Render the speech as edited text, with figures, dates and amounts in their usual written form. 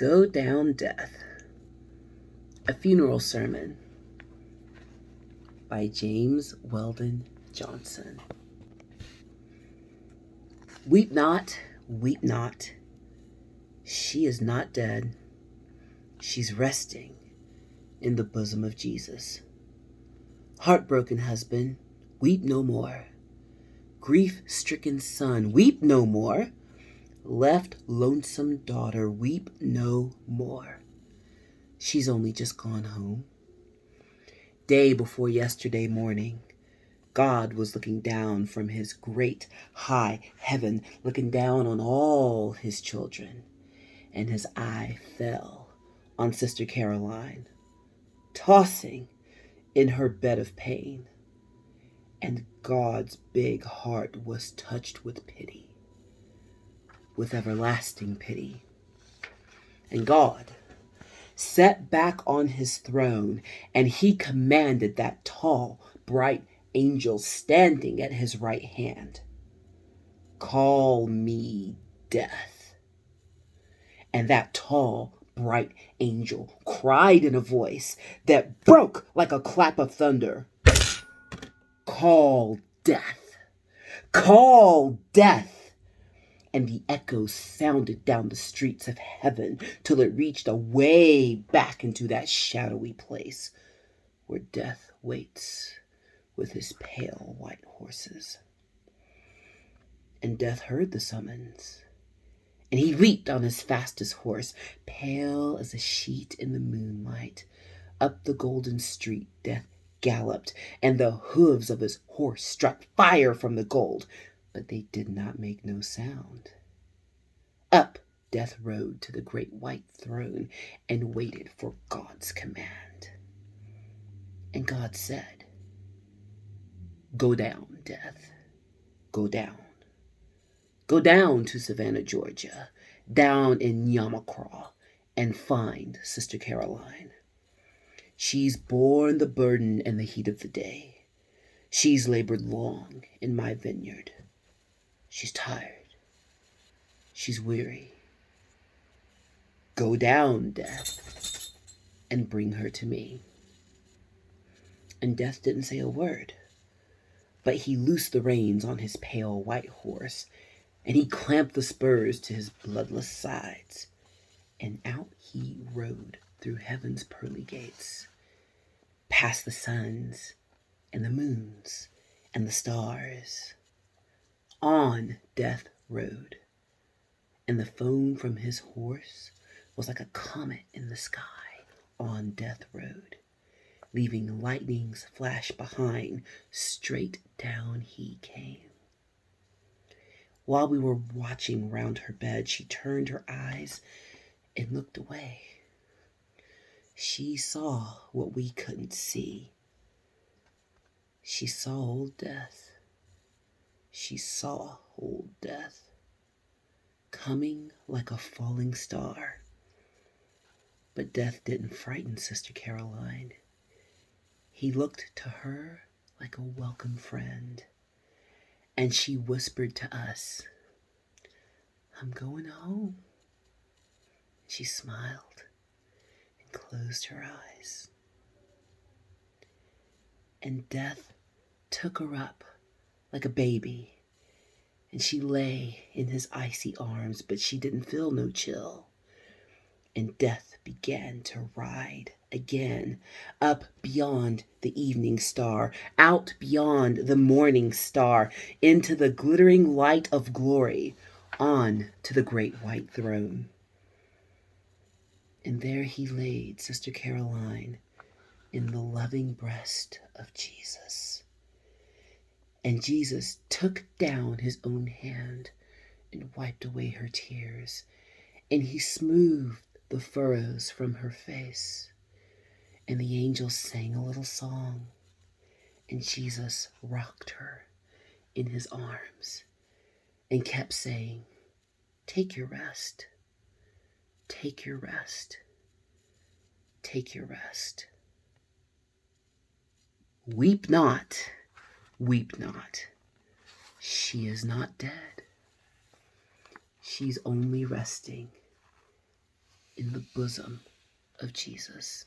Go Down Death, a funeral sermon by James Weldon Johnson. Weep not, she is not dead. She's resting in the bosom of Jesus. Heartbroken husband, weep no more. Grief-stricken son, weep no more. Left lonesome daughter, weep no more. She's only just gone home. Day before yesterday morning, God was looking down from his great high heaven, looking down on all his children, and his eye fell on Sister Caroline, tossing in her bed of pain, and God's big heart was touched with pity, with everlasting pity. And God sat back on his throne, and he commanded that tall, bright angel standing at his right hand, "Call me Death." And that tall, bright angel cried in a voice that broke like a clap of thunder, "Call Death! Call Death!" And the echoes sounded down the streets of heaven till it reached away back into that shadowy place where Death waits with his pale white horses. And Death heard the summons, and he leaped on his fastest horse, pale as a sheet in the moonlight. Up the golden street Death galloped, and the hooves of his horse struck fire from the gold, but they did not make no sound. Up Death rode to the great white throne and waited for God's command. And God said, "Go down, Death, go down. Go down to Savannah, Georgia, down in Yamacraw, and find Sister Caroline. She's borne the burden and the heat of the day. She's labored long in my vineyard. She's tired. She's weary. Go down, Death, and bring her to me." And Death didn't say a word, but he loosed the reins on his pale white horse, and he clamped the spurs to his bloodless sides, and out he rode through heaven's pearly gates, past the suns and the moons and the stars. On Death rode, and the foam from his horse was like a comet in the sky. On Death rode, leaving lightnings flash behind. Straight down he came. While we were watching round her bed, she turned her eyes and looked away. She saw what we couldn't see. She saw old Death. She saw old Death coming like a falling star. But Death didn't frighten Sister Caroline. He looked to her like a welcome friend, and she whispered to us, "I'm going home." She smiled and closed her eyes. And Death took her up like a baby, and she lay in his icy arms, but she didn't feel no chill. And Death began to ride again, up beyond the evening star, out beyond the morning star, into the glittering light of glory, on to the great white throne. And there he laid Sister Caroline in the loving breast of Jesus. And Jesus took down his own hand and wiped away her tears, and he smoothed the furrows from her face. And the angels sang a little song, and Jesus rocked her in his arms and kept saying, "Take your rest, take your rest, take your rest. Weep not, she is not dead. She's only resting in in the bosom of Jesus.